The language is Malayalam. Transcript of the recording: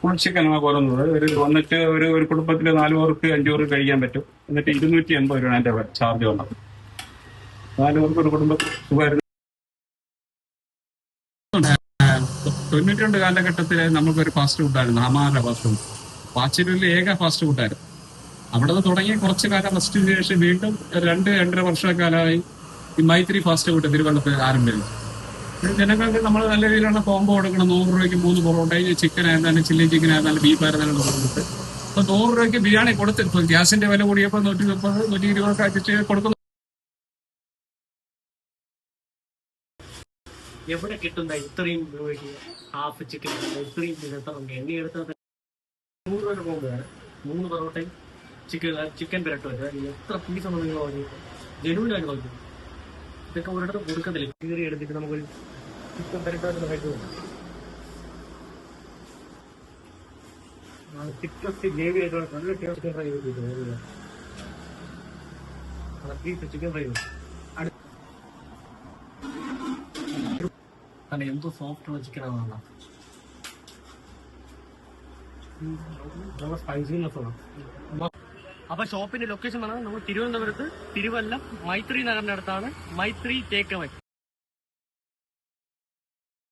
ഫുൾ ചിക്കൻ പറയുന്നത് വന്നിട്ട് ഒരു കുടുംബത്തിൽ 4 പേർക്ക് 5 പേർക്ക് കഴിക്കാൻ പറ്റും. എന്നിട്ട് 280 രൂപ അതിന്റെ ചാർജ് വന്നത്. 4 പേർക്ക് ഒരു കുടുംബത്തിൽ സുഖമായിരുന്നു. 92 കാലഘട്ടത്തിൽ നമുക്കൊരു ഫാസ്റ്റ് ഫുഡായിരുന്നു, ഹമാര ഫാസ്റ്റ് ഫുഡ്. പാച്ചിലൂരിലെ ഏക ഫാസ്റ്റ് ഫുഡായിരുന്നു. അവിടെ നിന്ന് തുടങ്ങി കുറച്ചു കാലം റെസ്റ്റിന് ശേഷം വീണ്ടും 2-2.5 വർഷക്കാലമായി ഈ മൈത്രി ഫാസ്റ്റ് ഫുഡ് തിരുവനന്തപുരത്ത് ആരംഭിച്ചു. ജനങ്ങൾക്ക് നമ്മൾ നല്ല രീതിയിലുള്ള കോംബോ കൊടുക്കണം. 100 രൂപയ്ക്ക് 3 പൊറോട്ടയും ചിക്കൻ ആയിരുന്നാലും ചില്ലി ചിക്കൻ ആയിരുന്നാലും ബീഫ് ആയിരുന്നാലും കൊടുത്തിട്ട് ഇപ്പൊ 100 രൂപയ്ക്ക് ബിരിയാണി കൊടുത്തിട്ട് ഗ്യാസിന്റെ വില കൂടിയപ്പോൾ 130, 120 അടിച്ച് കൊടുക്കുന്നു. എവിടെ കിട്ടുന്ന ഇത്രയും രൂപയ്ക്ക് ഹാഫ് ചിക്കൻ ഇത്രയും എണ്ണ എടുത്തത് 100 രൂപ പോകുമ്പോഴാണ് 3 പൊറോട്ടയും ചിക്കൻ പിരട്ടും എത്ര പീസാണ് നിങ്ങൾ വാങ്ങിയത്? ജനുവിനായിട്ട് നോക്കി ഇതൊക്കെ ഒരിടത്ത് കൊടുക്കത്തില്ല. കീറി എടുത്തിട്ട് നമുക്കൊരു ചിക്കൻ പിരട്ടായിട്ട് കഴിക്കുന്നു. ചിക്കൻ ഗ്രേവി ആയിട്ടുള്ള നല്ല ചിക്കൻ ഫ്രൈ ചെയ്തിട്ടുണ്ട്. ചിക്കൻ ഫ്രൈ കാരണം എന്തോ സോഫ്റ്റ് ഉള്ള ചിക്കനാണ്. സ്പൈസിനെസ് ആണ്. അപ്പൊ ഷോപ്പിന്റെ ലൊക്കേഷൻ പറഞ്ഞാൽ നമ്മൾ തിരുവനന്തപുരത്ത് തിരുവല്ലം മൈത്രി നഗറിന്റെ അടുത്താണ് മൈത്രി ടേക്ക് അവേ.